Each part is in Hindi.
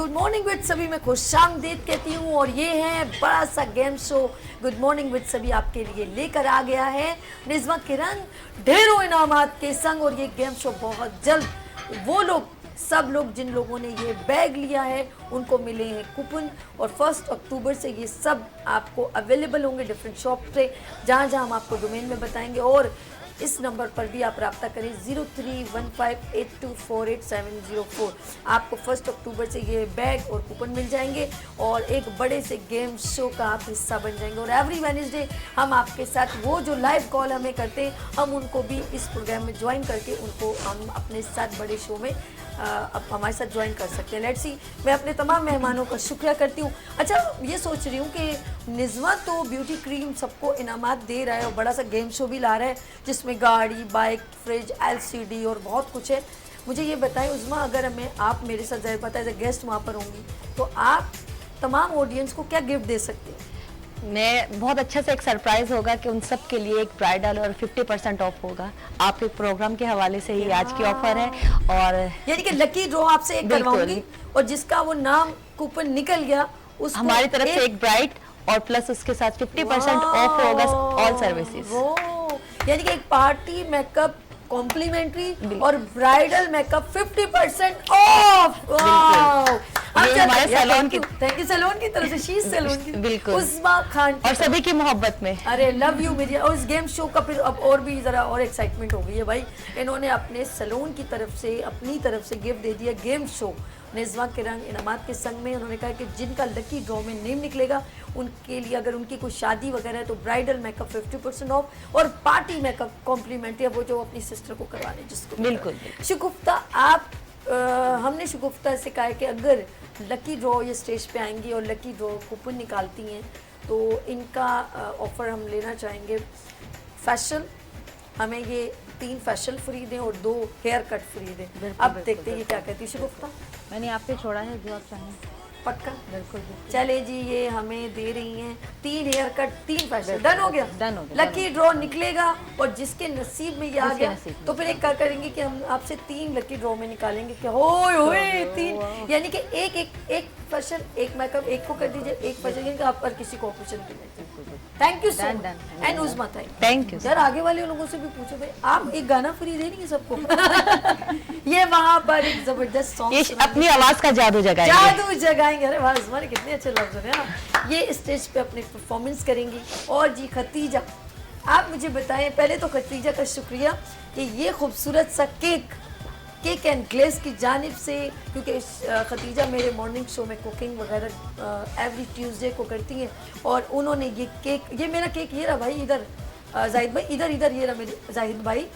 गुड मॉर्निंग विद सभी में खुशामदीद कहती हूँ और ये है बड़ा सा game show good morning with सभी आपके लिए लेकर आ गया है निज़्मा किरण ढेरों इनामात के संग। और ये गेम शो बहुत जल्द वो लोग सब लोग जिन लोगों ने ये बैग लिया है उनको मिले हैं कूपन और 1 अक्टूबर से ये सब आपको अवेलेबल होंगे डिफरेंट शॉप पे जहाँ जहाँ हम आपको डोमेन में बताएंगे। और इस नंबर पर भी आप रब्ता करें 031582487004। आपको 1 अक्टूबर से ये बैग और कूपन मिल जाएंगे और एक बड़े से गेम शो का आप हिस्सा बन जाएंगे। और एवरी वेडनेसडे हम आपके साथ वो जो लाइव कॉल हमें करते हैं हम उनको भी इस प्रोग्राम में ज्वाइन करके उनको हम अपने साथ बड़े शो में अब हमारे साथ ज्वाइन कर सकते हैं। लेट्स सी, मैं अपने तमाम मेहमानों का शुक्रिया करती हूँ। अच्छा, ये सोच रही हूँ कि निज़्मा तो ब्यूटी क्रीम सबको इनामात दे रहा है और बड़ा सा गेम शो भी ला रहा है जिसमें गाड़ी, बाइक, फ्रिज, LCD और बहुत कुछ है। मुझे ये बताएं उज़्मा, अगर आप मेरे साथ ज़ाहिर पता है गेस्ट वहाँ पर होंगी तो आप तमाम ऑडियंस को क्या गिफ्ट दे सकते हैं? मैं बहुत अच्छा से एक सरप्राइज होगा कि उन सब के लिए एक ब्राइडल और 50% ऑफ होगा। आपके प्रोग्राम के हवाले से ही आज की ऑफर है। और यानी कि लकी ड्रॉ आपसे एक करवाऊंगी और जिसका वो नाम कूपन निकल गया उसको हमारी तरफ से एक ब्राइड और प्लस उसके साथ 50% ऑफ होगा ऑल सर्विसेज। यानी कि एक पार्टी मेकअप कॉम्प्लीमेंट्री और ब्राइडल मेकअप 50% ऑफ। हमारे सैलून की थैंक यू सैलून की तरफ से शीश सैलून की बिल्कुल उज़्मा खान और सभी की मोहब्बत में। अरे लव यू मेरी। और इस गेम शो का फिर अब और भी ज़रा और एक्साइटमेंट हो गई है भाई। इन्होंने अपने सैलून की तरफ से अपनी तरफ से गिफ्ट दे दिया गेम शो निज़्मा किरण इनामात के संग में। उन्होंने कहा कि जिनका लकी ड्रॉ में नेम निकलेगा उनके लिए अगर उनकी कोई शादी वगैरह है तो ब्राइडल मेकअप 50% ऑफ और पार्टी मेकअप कॉम्प्लीमेंट्री वो जो अपनी सिस्टर को करवाने जिसको बिल्कुल। शगुफ्ता आप हमने शगुफ्ता से कहा है कि अगर लकी ड्रॉ ये स्टेज पे आएंगी और लकी ड्रॉ कूपन निकालती हैं तो इनका ऑफ़र हम लेना चाहेंगे फैशन। हमें ये 3 फैशन फ्री दें और 2 हेयर कट फ्री दें। अब देखते हैं ये क्या कहती है शगुफ्ता। मैंने आप पे छोड़ा है जो आप चाहें। पक्का बिल्कुल। चले जी, ये हमें दे रही हैं 3 हेयर कट 3 फैशन। डन हो गया, डन हो गया। लकी ड्रॉ निकलेगा और जिसके नसीब में ये आ गया तो फिर एक क्या करेंगे कि हम आपसे 3 लकी ड्रॉ में निकालेंगे कि होए 3 यानी कि एक फैशन एक मेकअप एक को कर दीजिए, एक फैशन आप पर किसी को ऑपरेशन के लिए। Thank you so much and Uzma thank you sir. आगे वाले लोगों से भी पूछो भाई, आप एक गाना फ्री दे रही है सबको। ये वहाँ पर एक जबरदस्त सॉन्ग अपनी आवाज का जादू जगाएंगे। अरे वाह उज़्मा ने कितने अच्छे लफ्ज़ हैं ना। ये स्टेज पे अपनी परफॉर्मेंस करेंगी। और जी खतीजा, आप मुझे बताएं पहले तो खतीजा का शुक्रिया कि ये खूबसूरत सा केक एंड ग्लेस की जानिब से, क्योंकि खतीजा मेरे मॉर्निंग शो में कुकिंग वगैरह एवरी ट्यूसडे को करती हैं और उन्होंने ये केक, ये मेरा केक ये रहा भाई इधर जाहिद भाई इधर ये रहा मेरे जाहिद भाई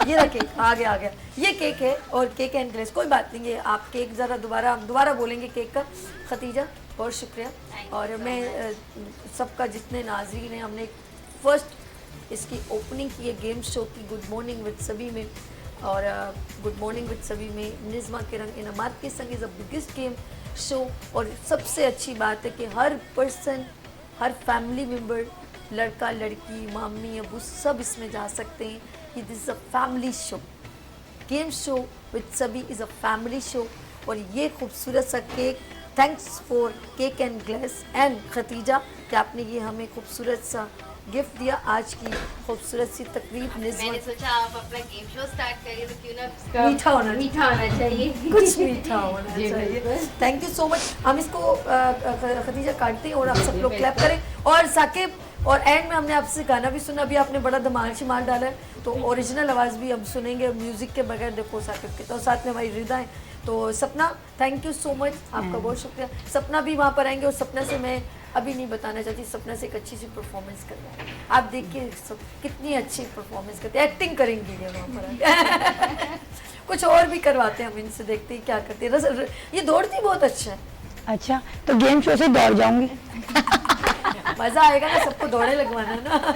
ये रहा केक आ गया ये केक है और केक एंड ग्लेस। कोई बात नहीं है, आप केक ज़रा दोबारा बोलेंगे केक का। खतीजा बहुत शुक्रिया। और मैं सबका जितने नाज़रीन हैं, हमने फर्स्ट इसकी ओपनिंग की है गेम शो की गुड मॉर्निंग विद सभी में। और गुड मॉर्निंग विद सभी में निज़्मा किरण इनामात के संग is the biggest game show. और सबसे अच्छी बात है कि हर पर्सन, हर फैमिली मेम्बर, लड़का लड़की, मामी अबू सब इसमें जा सकते हैं। This is a family show. Game show with सभी इज़ अ फैमिली शो। और ये खूबसूरत सा cake, thanks for cake and glace and Khatija कि आपने ये हमें खूबसूरत सा गिफ्ट दिया आज की खूबसूरत सी तकरीब। मैंने सोचा आप अपना गेम शो स्टार्ट करिए तो क्यों ना मीठा होना चाहिए कुछ मीठा होना चाहिए। Thank you so much. हम इसको खतीजा काटते हैं और आप सब लोग क्लैप करें। और साकिब, और एंड में हमने आपसे गाना भी सुना, अभी आपने बड़ा धमाल शिमाल डाला है तो ओरिजिनल आवाज़ भी हम सुनेंगे म्यूज़िक के बगैर। देखो साकिब के तो साथ में हमारी रिदा है। तो सपना थैंक यू सो मच, आपका बहुत शुक्रिया। सपना भी वहाँ पर आएंगे और सपना से मैं अभी नहीं बताना चाहती, सपना से एक अच्छी सी परफॉर्मेंस करना है। आप देखिए कितनी अच्छी परफॉर्मेंस करते हैं, एक्टिंग करेंगी ये वहाँ पर। कुछ और भी करवाते हैं हम इनसे, देखते हैं क्या करते हैं। ये दौड़ती बहुत अच्छा है। अच्छा, तो गेम शो से दौड़ जाऊंगी। मज़ा आएगा ना, सबको दौड़े लगवाना ना।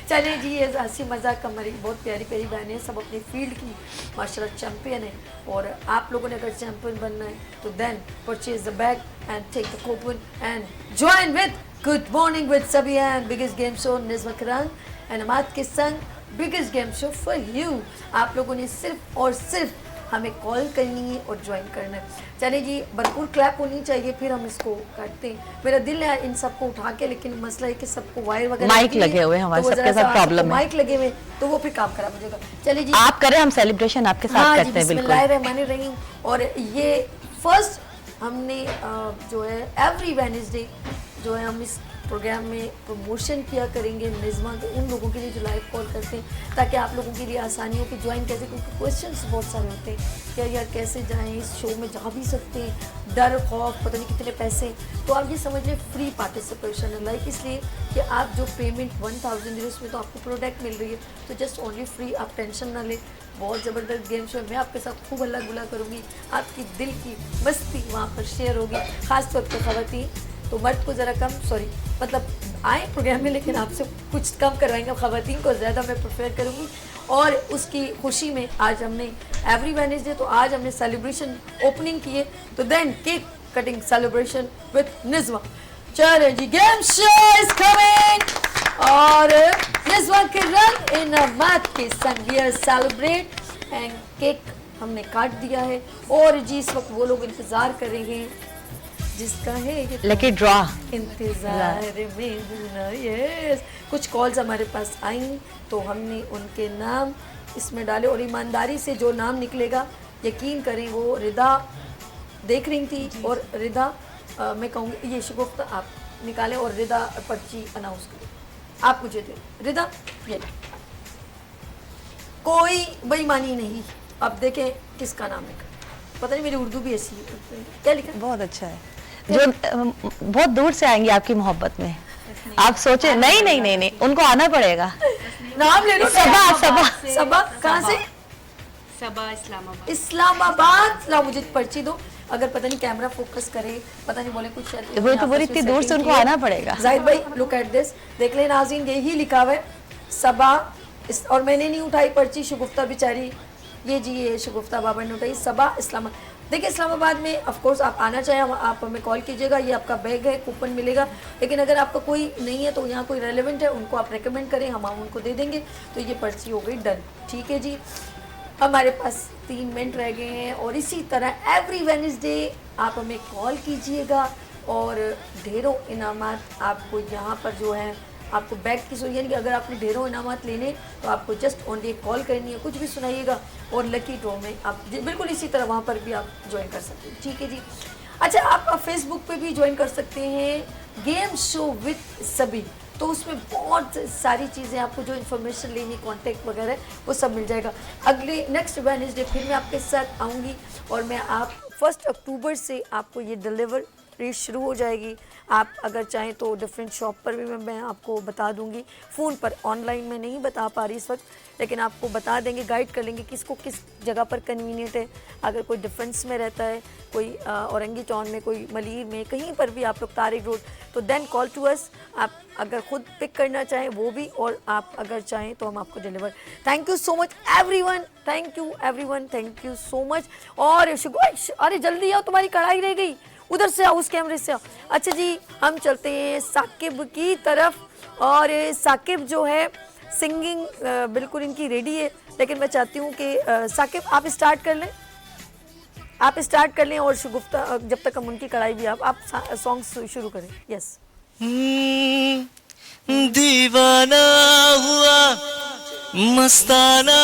चलिए जी, ये हंसी मजाक हमारी बहुत प्यारी प्यारी बहनें हैं, सब अपनी फील्ड की माशाल्लाह चैम्पियन है। और आप लोगों ने अगर चैम्पियन बनना है तो then purchase the bag and take the coupon and join with good morning with सभी and biggest game show Nizma Kiran इनामात के संग biggest game show for you. आप लोगों ने सिर्फ और सिर्फ हमें कॉल करनी है और ज्वाइन करना है। चलिए जी, भरपूर क्लैप होनी चाहिए, फिर हम इसको करते हैं। मेरा दिल है इन सबको उठा के, लेकिन मसला है कि सबको वायर वगैरह माइक लगी हुई है, लगे हुए हैं, हमारे तो वो सबके जरा सा साथ प्रॉब्लम है। माइक लगे हुए तो वो फिर काम खराब हो जाएगा। चलिए जी, आप करें, हम सेलिब्रेशन आपके साथ हाँ जी, करते हैं। बिल्कुल बिस्मिल्लाहिर्रहमानिर्रहीम। और ये फर्स्ट हमने जो है एवरी वेडनेसडे जो है हम इस प्रोग्राम में प्रमोशन किया करेंगे निज़्मा के उन लोगों के लिए जो लाइव कॉल करते हैं, ताकि आप लोगों के लिए आसानी हो कि ज्वाइन कैसे, क्योंकि क्वेश्चंस बहुत सारे होते हैं क्या यार कैसे जाएं, इस शो में जा भी सकते हैं, डर खौफ पता नहीं कितने पैसे। तो आप ये समझ लें फ्री पार्टिसिपेशन है लाइक, इसलिए कि आप जो पेमेंट 1000 है उसमें तो आपको प्रोडक्ट मिल रही है, तो जस्ट ओनली फ्री, आप टेंशन ना लें। बहुत ज़बरदस्त गेम शो है, मैं आपके साथ खूब हल्ला गुल्ला करूँगी, आपकी दिल की मस्ती वहाँ पर शेयर होगी, ख़ास तौर पर ख़वातीन। तो मर्द को ज़रा कम, सॉरी मतलब आए प्रोग्राम में, लेकिन आपसे कुछ कम करवाएंगे, ख़वातीन को ज़्यादा मैं प्रेफर करूँगी। और उसकी खुशी में आज हमने एवरी वेडनेसडे, तो आज हमने सेलिब्रेशन ओपनिंग की है, तो then cake cutting celebration with Nizma. चलो जी, गेम शो इज कमिंग और निज़्मा के रंग इनामात के संग we are celebrate and cake हमने काट दिया है। और जी इस वक्त वो लोग इंतज़ार कर रहे हैं जिसका है ये लकी ड्रॉ। इंतजार में हूं, यस। कुछ कॉल्स हमारे पास आई तो हमने उनके नाम इसमें डाले, और ईमानदारी से जो नाम निकलेगा यकीन करें वो रिदा देख रही थी, और रिदा मैं कहूँगी ये शगुफ्ता आप निकालें और रिदा पर्ची अनाउंस करें। आप मुझे दे रिदा, ये कोई बेईमानी नहीं। अब देखें किसका नाम लिखा, पता नहीं मेरी उर्दू भी ऐसी है, क्या लिखा? बहुत अच्छा है, जो बहुत दूर से आएंगे आपकी मोहब्बत में। आप सोचे नहीं नहीं नहीं नहीं, उनको आना पड़ेगा। नाम ले लो। सबा सबा सबा कहाँ से? सबा इस्लामाबाद। इस्लामाबाद। ला मुझे पर्ची दो, अगर पता नहीं कैमरा फोकस करे, पता नहीं बोले कुछ शायद वो तो बोली इतनी दूर से उनको आना पड़ेगा। जाहिद भाई लुक एट दिस, देख ले नाज़रीन, यही लिखा हुआ है सबा और मैंने नहीं उठाई पर्ची, शगुफ्ता बेचारी, ये जी ये शगुफ्ता बाबा ने उठाई, सबा इस्लामाबाद। देखिए इस्लामाबाद में ऑफ कोर्स आप आना चाहें आप हमें कॉल कीजिएगा, ये आपका बैग है, कूपन मिलेगा। लेकिन अगर आपका कोई नहीं है तो यहाँ कोई रेलेवेंट है उनको आप रेकमेंड करें, हम उनको दे देंगे। तो ये पर्ची हो गई डन, ठीक है जी। हमारे पास 3 मिनट रह गए हैं, और इसी तरह एवरी वेडनेसडे आप हमें कॉल कीजिएगा और ढेरों इनामात आपको यहाँ पर जो है आपको बैग की यानी कि अगर आपने ढेरों इनामात लेने तो आपको जस्ट ओनली एक कॉल करनी है, कुछ भी सुनाइएगा, और लकी ड्रॉ में आप बिल्कुल इसी तरह वहाँ पर भी आप ज्वाइन कर सकते हैं, ठीक है जी। अच्छा, आप फेसबुक पे भी ज्वाइन कर सकते हैं गेम शो विद सभी, तो उसमें बहुत सारी चीज़ें आपको जो इन्फॉर्मेशन लेनी, कॉन्टैक्ट वगैरह वो सब मिल जाएगा। अगले नेक्स्ट वेडनेसडे फिर मैं आपके साथ आऊँगी, और मैं आप 1 अक्टूबर से आपको ये डिलीवरी शुरू हो जाएगी। आप अगर चाहें तो डिफरेंट शॉप पर भी मैं आपको बता दूंगी, फ़ोन पर ऑनलाइन में नहीं बता पा रही इस वक्त, लेकिन आपको बता देंगे, गाइड कर लेंगे किसको किस जगह पर कन्वीनियंट है। अगर कोई डिफरेंस में रहता है, कोई औरंगी टाउन में, कोई मलीर में, कहीं पर भी आप लोग तारिक रोड, तो देन कॉल टू अस। आप अगर खुद पिक करना चाहें वो भी, और आप अगर चाहें तो हम आपको deliver. Thank you so much everyone, thank you everyone, thank you so much. और अरे जल्दी आओ, तुम्हारी कढ़ाई रह गई, उधर से आओ, उस कैमरे से आओ। अच्छा जी, हम चलते हैं साकिब की तरफ, और साकिब जो है सिंगिंग बिल्कुल इनकी रेडी है, लेकिन मैं चाहती हूँ कि साकिब आप स्टार्ट कर लें, आप स्टार्ट कर लें, और शगुफ्ता जब तक हम उनकी कढ़ाई भी आप सॉन्ग शुरू करें। यस। दीवाना हुआ मस्ताना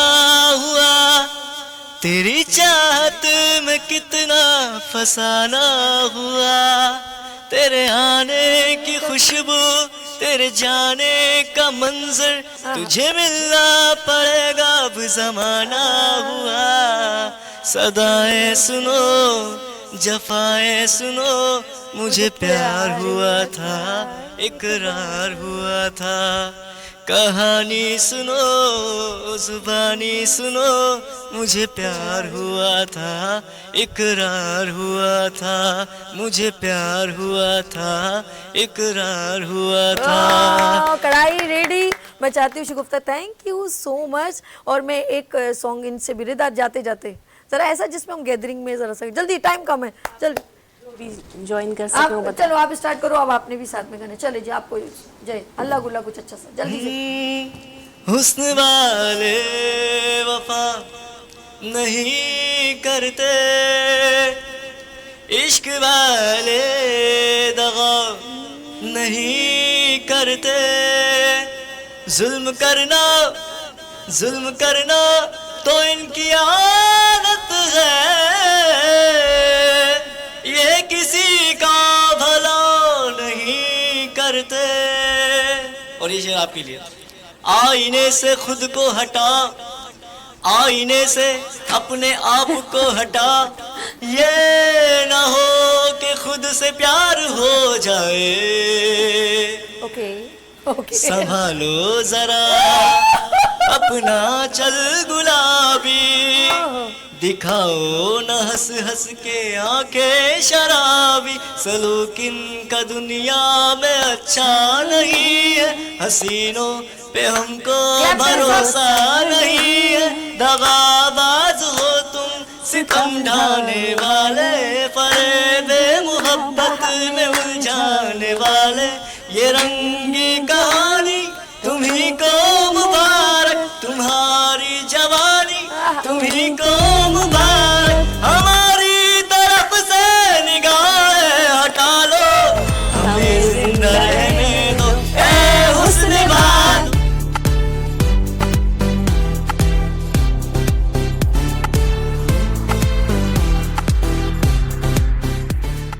हुआ, तेरी चाहत में कितना फसाना हुआ, तेरे आने की खुशबू, तेरे जाने का मंजर, तुझे मिलना पड़ेगा अब जमाना हुआ। सदाएं सुनो जफाएं सुनो, मुझे प्यार हुआ था, इकरार हुआ था। कहानी सुनो जुबानी सुनो, मुझे प्यार हुआ था, इकरार हुआ था, मुझे प्यार हुआ था, इकरार हुआ था। कढ़ाई रेडी। मैं चाहती हूँ शगुफ्ता, थैंक यू सो मच। और मैं एक सॉन्ग इनसे भी रिदा जाते जाते जरा ऐसा जिसमें हम गैदरिंग में जरा सा जल्दी, टाइम कम है, जल्दी ज्वाइन कर आप सके। चलो आप स्टार्ट करो, अब आपने भी साथ में गाने। चले जी, आपको जय अल्लाह गुल्ला कुछ अच्छा सा जल्दी से। हुस्न वाले वफा नहीं करते, इश्क वाले दगा नहीं करते। जुल्म करना तो इनकी आदत है, ये किसी का भला नहीं करते। और ये शेर आपके लिए। आईने से खुद को हटा, आईने से अपने आप को हटा, ये ना हो कि खुद से प्यार हो जाए। ओके ओके संभालो जरा अपना चल गुलाबी, दिखाओ न हंस हंस के आंखें शराबी। सलूक इनका दुनिया में अच्छा नहीं है, हसीनों पे हमको भरोसा नहीं है। दगाबाज हो तुम, सितम ढाने वाले, फरेबे मोहब्बत में उलझाने वाले। ये रंगी कहानी तुम्ही को मुबारक, तुम्हारी जवानी तुम्ही को